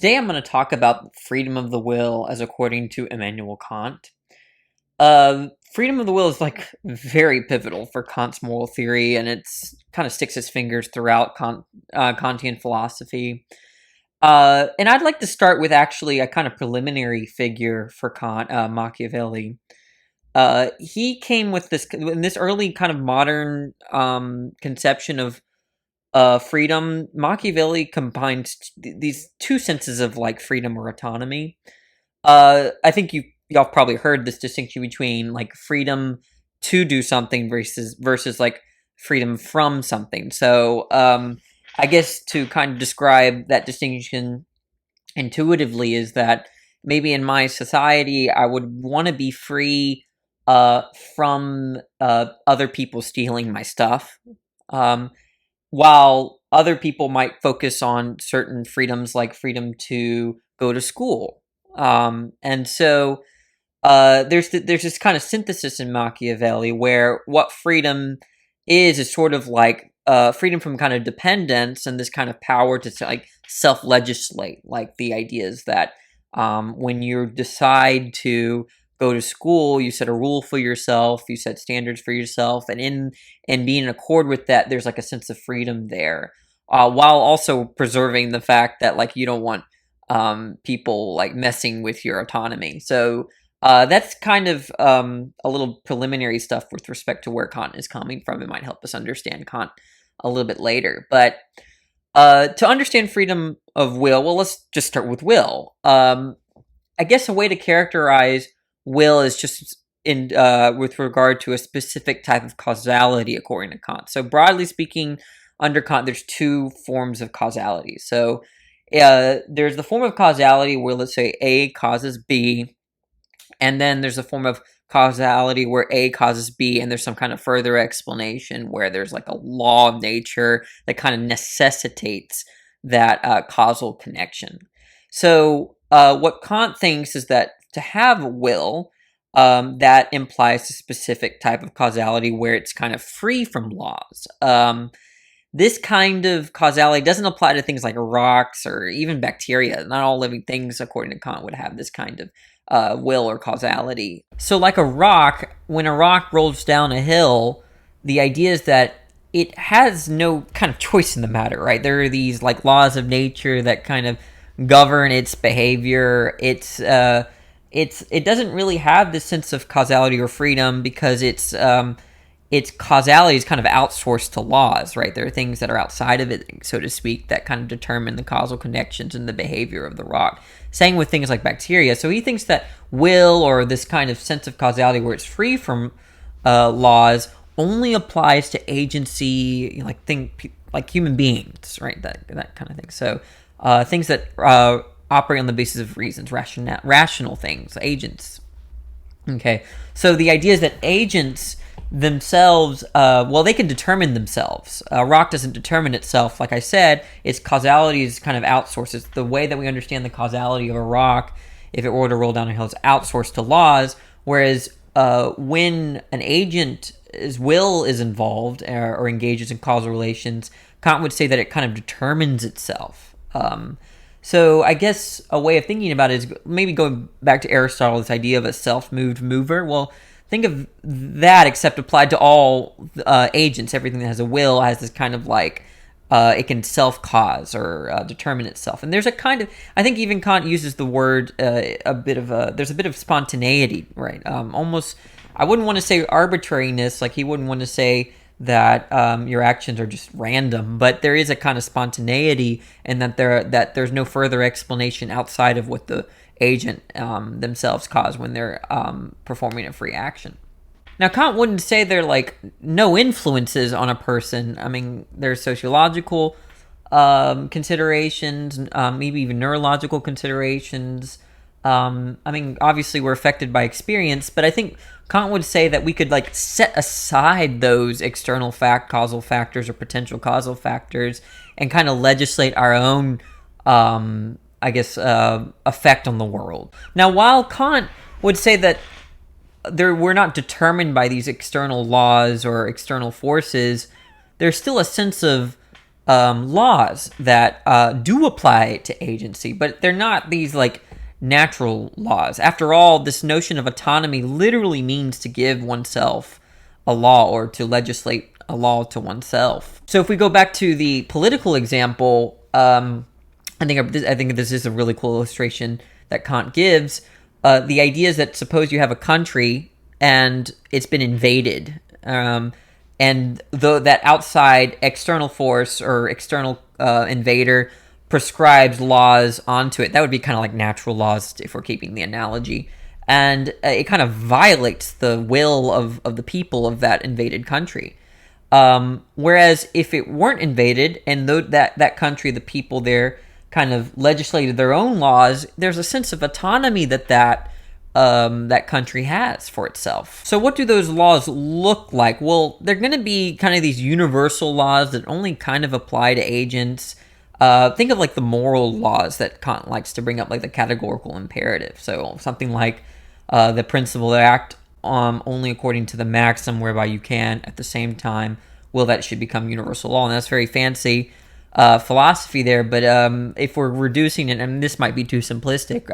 Today I'm going to talk about freedom of the will as according to Immanuel Kant. Freedom of the will is like very pivotal for Kant's moral theory, and it's kind of sticks its fingers throughout Kantian philosophy. And I'd like to start with actually a kind of preliminary figure for Kant, Machiavelli. He came with this in this early kind of modern conception of freedom. Machiavelli combines these two senses of like freedom or autonomy. I think y'all probably heard this distinction between like freedom to do something versus like freedom from something. So I guess to kind of describe that distinction intuitively is that maybe in my society I would want to be free from other people stealing my stuff. Um, while other people might focus on certain freedoms like freedom to go to school. And so there's this kind of synthesis in Machiavelli where what freedom is sort of like freedom from kind of dependence and this kind of power to like self-legislate. Like the idea is that when you decide to go to school, you set a rule for yourself, you set standards for yourself, and being in accord with that, there's like a sense of freedom there, while also preserving the fact that like you don't want people like messing with your autonomy. So that's kind of a little preliminary stuff with respect to where Kant is coming from. It might help us understand Kant a little bit later. But to understand freedom of will, well, let's just start with will. I guess a way to characterize will is just in with regard to a specific type of causality, according to Kant. So broadly speaking, under Kant, there's two forms of causality. So there's the form of causality where, let's say, A causes B, and then there's a form of causality where A causes B, and there's some kind of further explanation where there's like a law of nature that kind of necessitates that causal connection. So what Kant thinks is that to have will, that implies a specific type of causality where it's kind of free from laws. This kind of causality doesn't apply to things like rocks or even bacteria. Not all living things, according to Kant, would have this kind of will or causality. So like a rock, when a rock rolls down a hill, the idea is that it has no kind of choice in the matter, right? There are these like laws of nature that kind of govern its behavior. It doesn't really have this sense of causality or freedom because its causality is kind of outsourced to laws, right? There are things that are outside of it, so to speak, that kind of determine the causal connections and the behavior of the rock. Same with things like bacteria. So he thinks that will, or this kind of sense of causality where it's free from laws, only applies to agency, like human beings, right? That kind of thing. So things that operate on the basis of reasons, rational things, agents. Okay, so the idea is that agents themselves, they can determine themselves. A rock doesn't determine itself. Like I said, its causality is kind of outsourced. It's the way that we understand the causality of a rock, if it were to roll down a hill, is outsourced to laws, whereas when an agent's will is involved or engages in causal relations, Kant would say that it kind of determines itself. So I guess a way of thinking about it is maybe going back to Aristotle, this idea of a self-moved mover. Well, think of that except applied to all agents. Everything that has a will has this kind of like it can self-cause or determine itself. And there's a kind of, I think even Kant uses the word there's a bit of spontaneity, right? Almost, I wouldn't want to say arbitrariness, like he wouldn't want to say that your actions are just random, but there is a kind of spontaneity, and that there's no further explanation outside of what the agent themselves cause when they're performing a free action. Now, Kant wouldn't say there are like no influences on a person. I mean, there's sociological considerations, maybe even neurological considerations. I mean, obviously we're affected by experience, but I think Kant would say that we could like set aside those external causal factors or potential causal factors and kind of legislate our own, effect on the world. Now, while Kant would say that we're not determined by these external laws or external forces, there's still a sense of laws that do apply to agency, but they're not these like natural laws. After all, this notion of autonomy literally means to give oneself a law or to legislate a law to oneself. So if we go back to the political example, I think this is a really cool illustration that Kant gives. The idea is that suppose you have a country and it's been invaded, and though that outside external force or external invader prescribes laws onto it, that would be kind of like natural laws if we're keeping the analogy. And it kind of violates the will of the people of that invaded country. Whereas if it weren't invaded and that country, the people there kind of legislated their own laws, there's a sense of autonomy that country has for itself. So what do those laws look like? Well, they're going to be kind of these universal laws that only kind of apply to agents. Think of like the moral laws that Kant likes to bring up, like the categorical imperative. So something like the principle to act only according to the maxim whereby you can, at the same time, will that it should become universal law. And that's very fancy philosophy there, but if we're reducing it, and this might be too simplistic,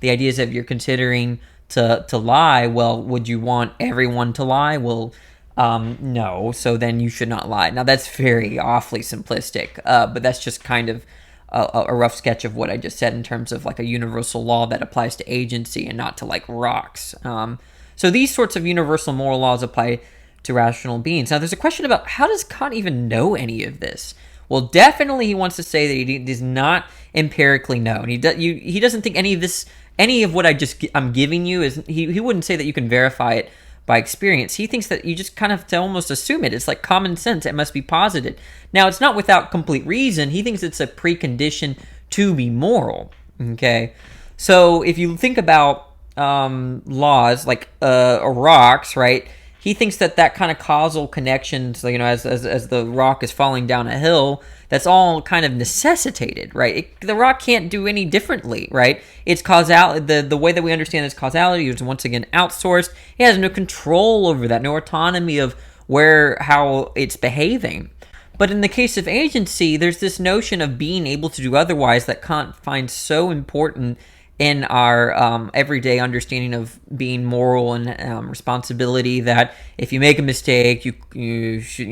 the idea is that if you're considering to lie, well, would you want everyone to lie? Well, no, so then you should not lie. Now, that's very awfully simplistic, but that's just kind of a rough sketch of what I just said in terms of like a universal law that applies to agency and not to like rocks. So these sorts of universal moral laws apply to rational beings. Now, there's a question about how does Kant even know any of this? Well, definitely he wants to say that he does not empirically know, and he doesn't think any of what I'm giving you is he wouldn't say that you can verify it by experience. He thinks that you just kind of have to almost assume it. It's like common sense. It must be posited. Now, it's not without complete reason. He thinks it's a precondition to be moral. Okay, so if you think about laws like rocks, right? He thinks that kind of causal connections, as the rock is falling down a hill, that's all kind of necessitated, right? The rock can't do any differently, right? It's causality. The way that we understand this causality is once again outsourced. It has no control over that, no autonomy of how it's behaving. But in the case of agency, there's this notion of being able to do otherwise that Kant finds so important in our everyday understanding of being moral and responsibility, that if you make a mistake, you should,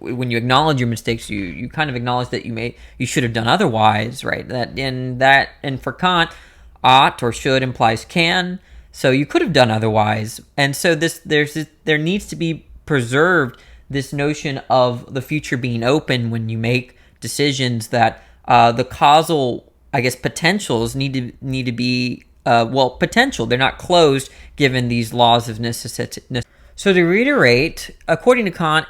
when you acknowledge your mistakes, you kind of acknowledge that you should have done otherwise, right? And for Kant, ought or should implies can, so you could have done otherwise, and so there needs to be preserved this notion of the future being open when you make decisions, that the causal, I guess, potentials need to be potential. They're not closed given these laws of necessity. So to reiterate, according to Kant,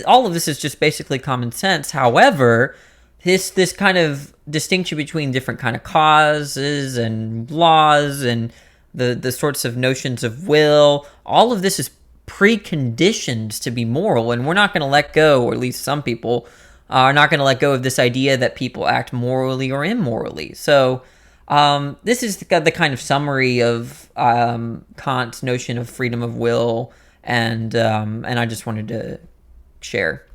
all of this is just basically common sense. However, this kind of distinction between different kind of causes and laws and the sorts of notions of will, all of this is preconditions to be moral, and we're not going to let go, or at least some people are not going to let go of this idea that people act morally or immorally. So this is the kind of summary of Kant's notion of freedom of will, and I just wanted to share.